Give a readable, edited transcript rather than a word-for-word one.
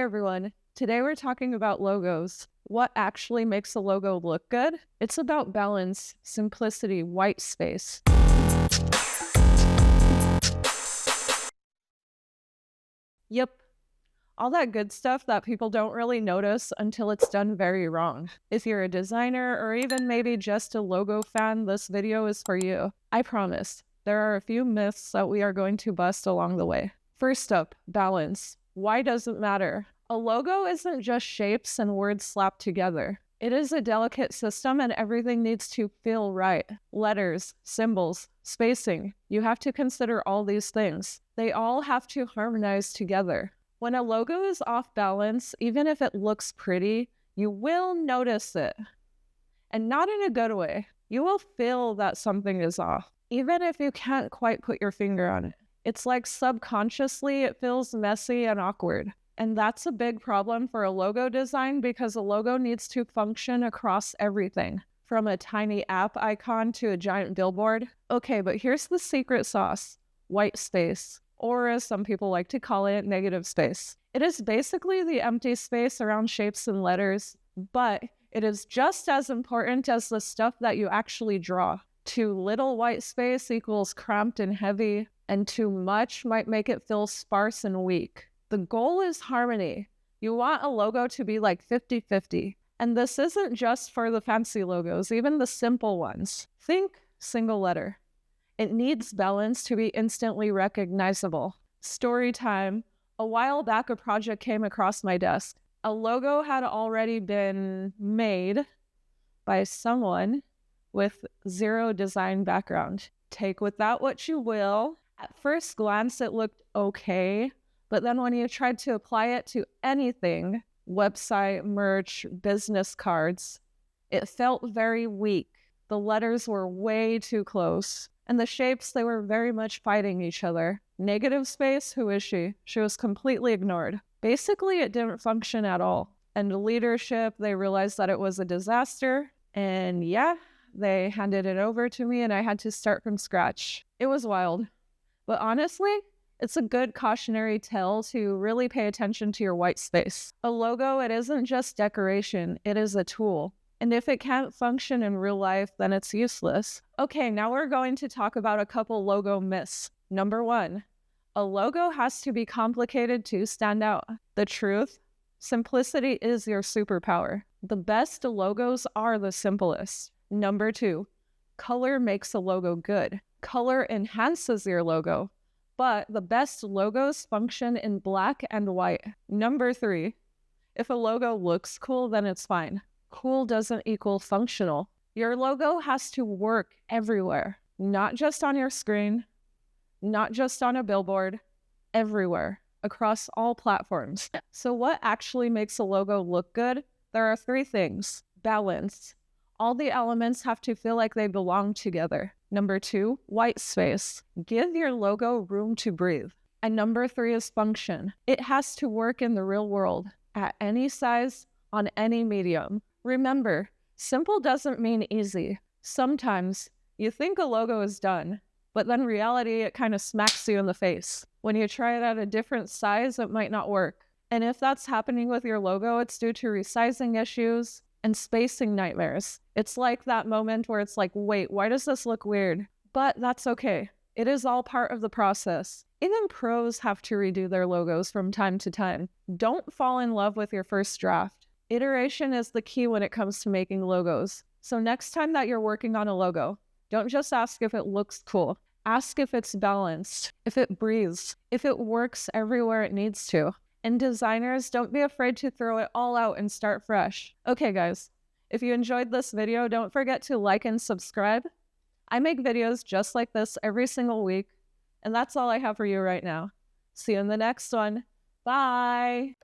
everyone. Today we're talking about logos. What actually makes a logo look good? It's about balance, simplicity, white space. Yep, all that good stuff that people don't really notice until it's done very wrong. If you're a designer or even maybe just a logo fan, this video is for you. I promise. There are a few myths that we are going to bust along the way. First up, balance. Why does it matter? A logo isn't just shapes and words slapped together. It is a delicate system and everything needs to feel right. Letters, symbols, spacing. You have to consider all these things. They all have to harmonize together. When a logo is off balance, even if it looks pretty, you will notice it. And not in a good way. You will feel that something is off, even if you can't quite put your finger on it. It's like subconsciously it feels messy and awkward. And that's a big problem for a logo design because a logo needs to function across everything, from a tiny app icon to a giant billboard. Okay, but here's the secret sauce: white space, or as some people like to call it, negative space. It is basically the empty space around shapes and letters, but it is just as important as the stuff that you actually draw. Too little white space equals cramped and heavy, and too much might make it feel sparse and weak. The goal is harmony. You want a logo to be like 50-50. And this isn't just for the fancy logos, even the simple ones. Think single letter. It needs balance to be instantly recognizable. Story time. A while back, a project came across my desk. A logo had already been made by someone with zero design background. Take with that what you will. At first glance, it looked okay. But then when you tried to apply it to anything, website, merch, business cards, it felt very weak. The letters were way too close. And the shapes, they were very much fighting each other. Negative space, who is she? She was completely ignored. Basically, it didn't function at all. And leadership, they realized that it was a disaster. And yeah, they handed it over to me and I had to start from scratch. It was wild. But honestly, it's a good cautionary tale to really pay attention to your white space. A logo, it isn't just decoration, it is a tool. And if it can't function in real life, then it's useless. Okay, now we're going to talk about a couple logo myths. Number 1, a logo has to be complicated to stand out. The truth, simplicity is your superpower. The best logos are the simplest. Number 2, color makes a logo good. Color enhances your logo. But the best logos function in black and white. Number 3, if a logo looks cool, then it's fine. Cool doesn't equal functional. Your logo has to work everywhere, not just on your screen, not just on a billboard, everywhere, across all platforms. So what actually makes a logo look good? There are 3 things. Balance. All the elements have to feel like they belong together. Number 2, white space. Give your logo room to breathe. And number 3 is function. It has to work in the real world, at any size, on any medium. Remember, simple doesn't mean easy. Sometimes you think a logo is done, but then reality, it kind of smacks you in the face. When you try it at a different size, it might not work. And if that's happening with your logo, it's due to resizing issues and spacing nightmares. It's like that moment where it's like, wait, why does this look weird? But that's okay. It is all part of the process. Even pros have to redo their logos from time to time. Don't fall in love with your first draft. Iteration is the key when it comes to making logos. So next time that you're working on a logo, don't just ask if it looks cool. Ask if it's balanced, if it breathes, if it works everywhere it needs to. And designers, don't be afraid to throw it all out and start fresh. Okay, guys, if you enjoyed this video, don't forget to like and subscribe. I make videos just like this every single week, and that's all I have for you right now. See you in the next one. Bye!